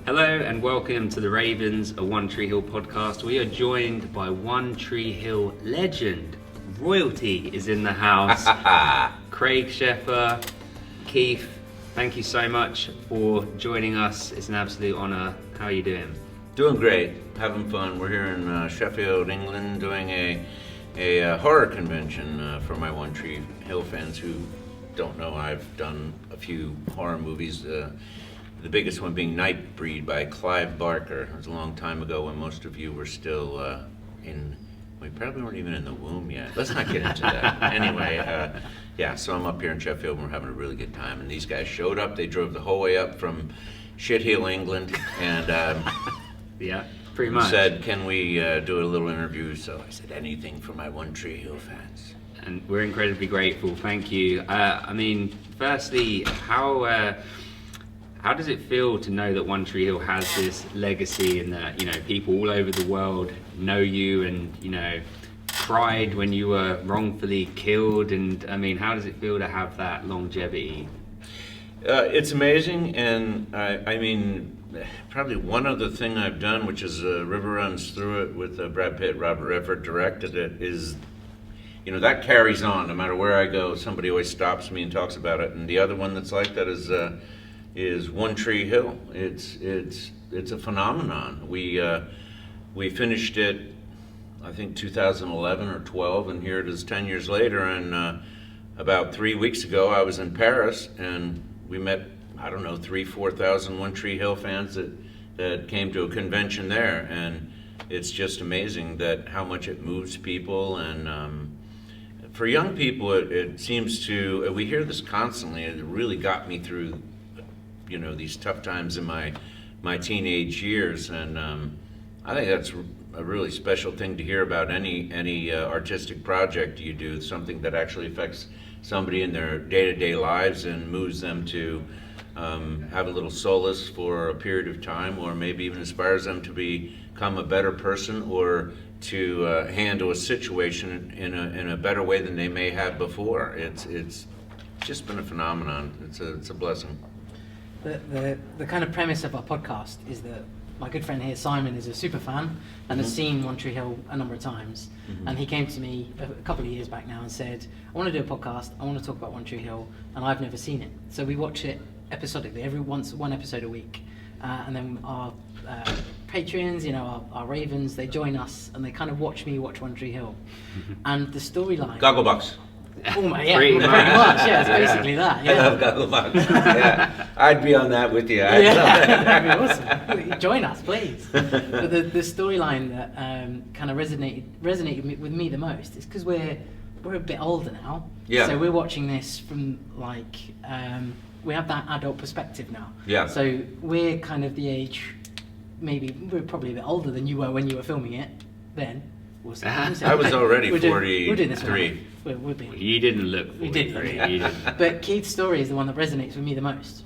Hello and welcome to the Ravens, a One Tree Hill podcast. We are joined by One Tree Hill legend. Royalty is in the house. Craig Sheffer, Keith, thank you so much for joining us. It's an absolute honour. How are you doing? Doing great, having fun. We're here in Sheffield, England, doing a horror convention for my One Tree Hill fans who don't know. I've done a few horror movies. The biggest one being Nightbreed by Clive Barker. It was a long time ago when most of you were still we probably weren't even in the womb yet. Let's not get into that. Anyway, so I'm up here in Sheffield and we're having a really good time. And these guys showed up. They drove the whole way up from Shithill, England. And yeah, pretty much. Said, can we do a little interview? So I said, anything for my One Tree Hill fans. And we're incredibly grateful. Thank you. Firstly, how does it feel to know that One Tree Hill has this legacy and that, people all over the world know you and, cried when you were wrongfully killed? And how does it feel to have that longevity? It's amazing, and probably one other thing I've done, which is River Runs Through It with Brad Pitt, Robert Redford directed it, is, that carries on. No matter where I go, somebody always stops me and talks about it. And the other one that's like that is One Tree Hill. It's a phenomenon. We finished it, I think 2011 or 12, and here it is 10 years later. And about 3 weeks ago, I was in Paris, and we met 3,000-4,000 One Tree Hill fans that came to a convention there, and it's just amazing that how much it moves people. And for young people, it seems to. We hear this constantly, and it really got me through these tough times in my teenage years, and I think that's a really special thing to hear about any artistic project you do, something that actually affects somebody in their day-to-day lives and moves them to have a little solace for a period of time, or maybe even inspires them to become a better person or to handle a situation in a better way than they may have before. It's just been a phenomenon. It's a blessing. The kind of premise of our podcast is that my good friend here, Simon, is a super fan and has seen One Tree Hill a number of times. And he came to me a couple of years back now and said, I want to do a podcast, I want to talk about One Tree Hill, and I've never seen it. So we watch it episodically, one episode a week. And then our Patreons, our Ravens, they join us and they kind of watch me watch One Tree Hill. And the storyline... Gogglebox. Pretty much, yeah, it's basically that. Yeah. I love Gogglebox. Yeah, I'd be on that with you. That'd be awesome. Join us, please. But the storyline that kind of resonated with me the most is because we're a bit older now. Yeah. So we're watching this from we have that adult perspective now. Yeah. So we're kind of the age, maybe we're probably a bit older than you were when you were filming it then. We'll see. I was already 43. We're doing this we're being, You didn't look 43. We did. You didn't. But Keith's story is the one that resonates with me the most.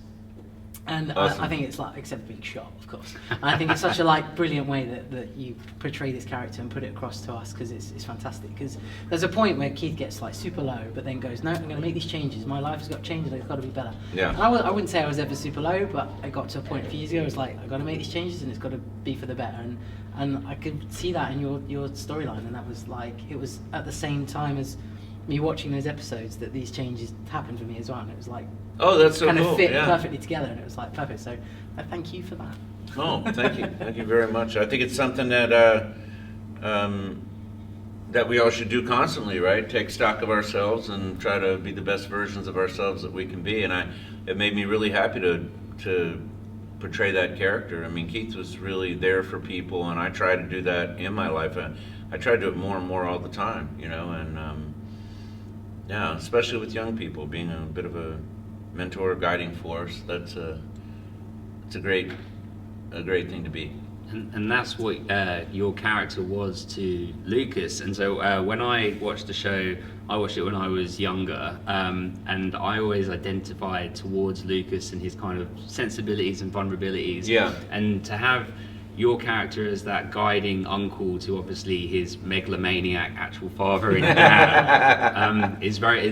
And awesome. I think it's except for being shot, of course. I think it's such a brilliant way that you portray this character and put it across to us, because it's fantastic. Because there's a point where Keith gets super low, but then goes, no, I'm going to make these changes. My life has got to change and it's got to be better. Yeah. And I wouldn't say I was ever super low, but I got to a point a few years ago. I was like, I've got to make these changes and it's got to be for the better. And I could see that in your storyline, and that was it was at the same time as me watching those episodes that these changes happened for me as well, and it was oh, that's so kind cool. of fit yeah. perfectly together, and it was perfect. So I thank you for that. Oh, thank you very much. I think it's something that that we all should do constantly, right? Take stock of ourselves and try to be the best versions of ourselves that we can be. And it made me really happy to portray that character. Keith was really there for people, and I try to do that in my life. I try to do it more and more all the time, and yeah, especially with young people, being a bit of a mentor, guiding force. It's a great thing to be. And that's what your character was to Lucas. And so when I watched the show, I watched it when I was younger, and I always identified towards Lucas and his kind of sensibilities and vulnerabilities. Yeah. And to have your character as that guiding uncle to obviously his megalomaniac actual father in dad is very,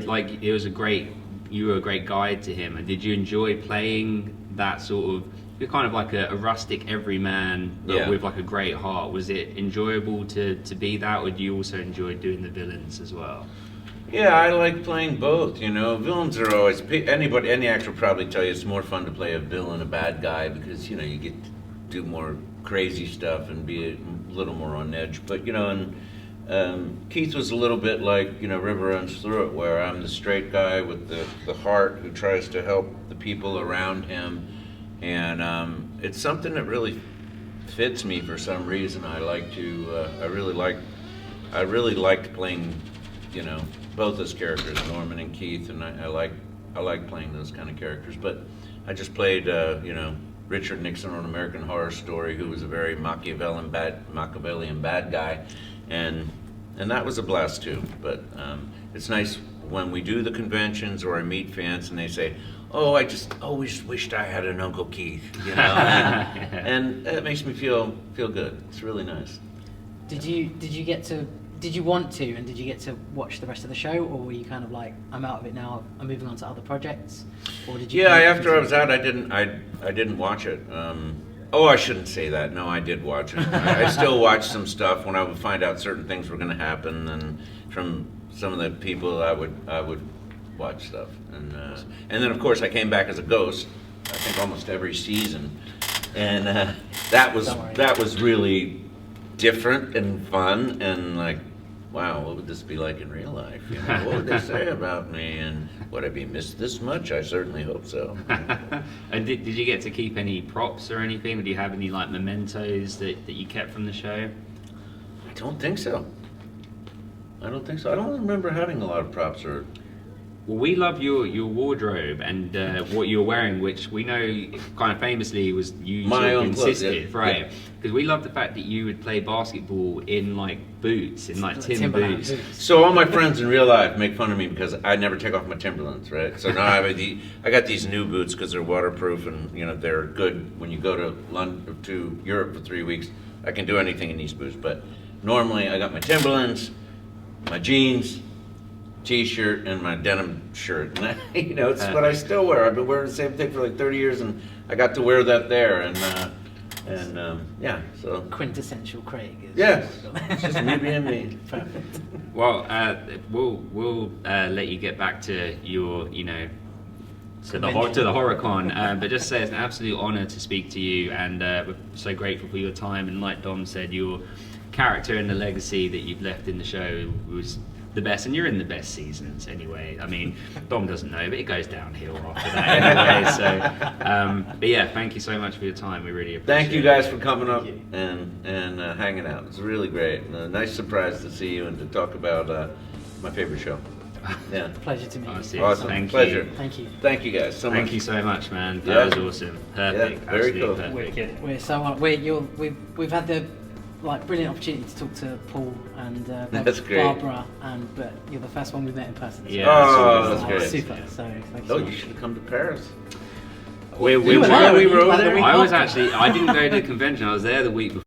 you were a great guide to him. And did you enjoy playing that sort of you're kind of like a rustic everyman, but Yeah. with like a great heart. Was it enjoyable to be that, or do you also enjoy doing the villains as well? Yeah, I like playing both. You know, villains are always any actor will probably tell you it's more fun to play a villain, a bad guy, because you know you get to do more crazy stuff and be a little more on edge. But you know, and Keith was a little bit like, you know, River Runs Through It, where I'm the straight guy with the heart who tries to help the people around him, and it's something that really fits me for some reason. I really liked playing, you know, both those characters, Norman and Keith, and I like playing those kind of characters. But I just played, you know, Richard Nixon on American Horror Story, who was a very Machiavellian bad guy, and that was a blast too. But it's nice when we do the conventions or I meet fans and they say, "Oh, I just always wished I had an Uncle Keith," you know, and it makes me feel good. It's really nice. Did you want to, and did you get to watch the rest of the show, or were you kind of like, I'm out of it now, I'm moving on to other projects? Or did you? Yeah, after I was out, I didn't watch it. Oh, I shouldn't say that. No, I did watch it. I still watch some stuff when I would find out certain things were going to happen, and from some of the people, I would watch stuff, and then of course I came back as a ghost. I think almost every season, and that was really different and fun, and like, wow, what would this be like in real life? You know, what would they say about me, and would I be missed this much? I certainly hope so. And did you get to keep any props or anything? Did you have any like mementos that you kept from the show? I don't think so. I don't remember having a lot of props or. Well, we love your wardrobe and what you're wearing, which we know kind of famously was you My sort of own clothes, insisted, yeah. right? Because we love the fact that you would play basketball in like boots, in like Timberland boots. boots. So all my friends in real life make fun of me because I never take off my Timberlands, right? So now I got these new boots because they're waterproof and you know they're good when you go to London to Europe for 3 weeks. I can do anything in these boots, but normally I got my Timberlands, my jeans, T-shirt, and my denim shirt. And you know, it's what I still wear. I've been wearing the same thing for like 30 years, and I got to wear that there. And yeah, so Quintessential Craig. yeah, it's just me being me. Perfect. Well, we'll let you get back to your, you know, to the Horrorcon, but just say it's an absolute honor to speak to you, and we're so grateful for your time. And like Dom said, your character and the legacy that you've left in the show was the best, and you're in the best seasons anyway. I mean, Dom doesn't know, but it goes downhill after that anyway. So, but yeah, thank you so much for your time. We really appreciate it. Thank you guys for coming up and hanging out. It's really great. Nice surprise to see you and to talk about my favorite show. Yeah. Pleasure to meet you. Awesome. Thank Pleasure. you. Thank you. Thank you guys so much. Thank you so much, man. Yeah. That was awesome. Perfect. Yeah, very Absolutely cool. perfect. Wicked. We're so we've had the brilliant opportunity to talk to Paul and That's great. Barbara, but you're the first one we met in person. Yeah, Oh, that's that's great. Super. So thank Oh, you. you should have come to Paris. We You were were there, we weren't were you? over Like the there. week I was after. actually, I didn't go to the convention. I was there the week before.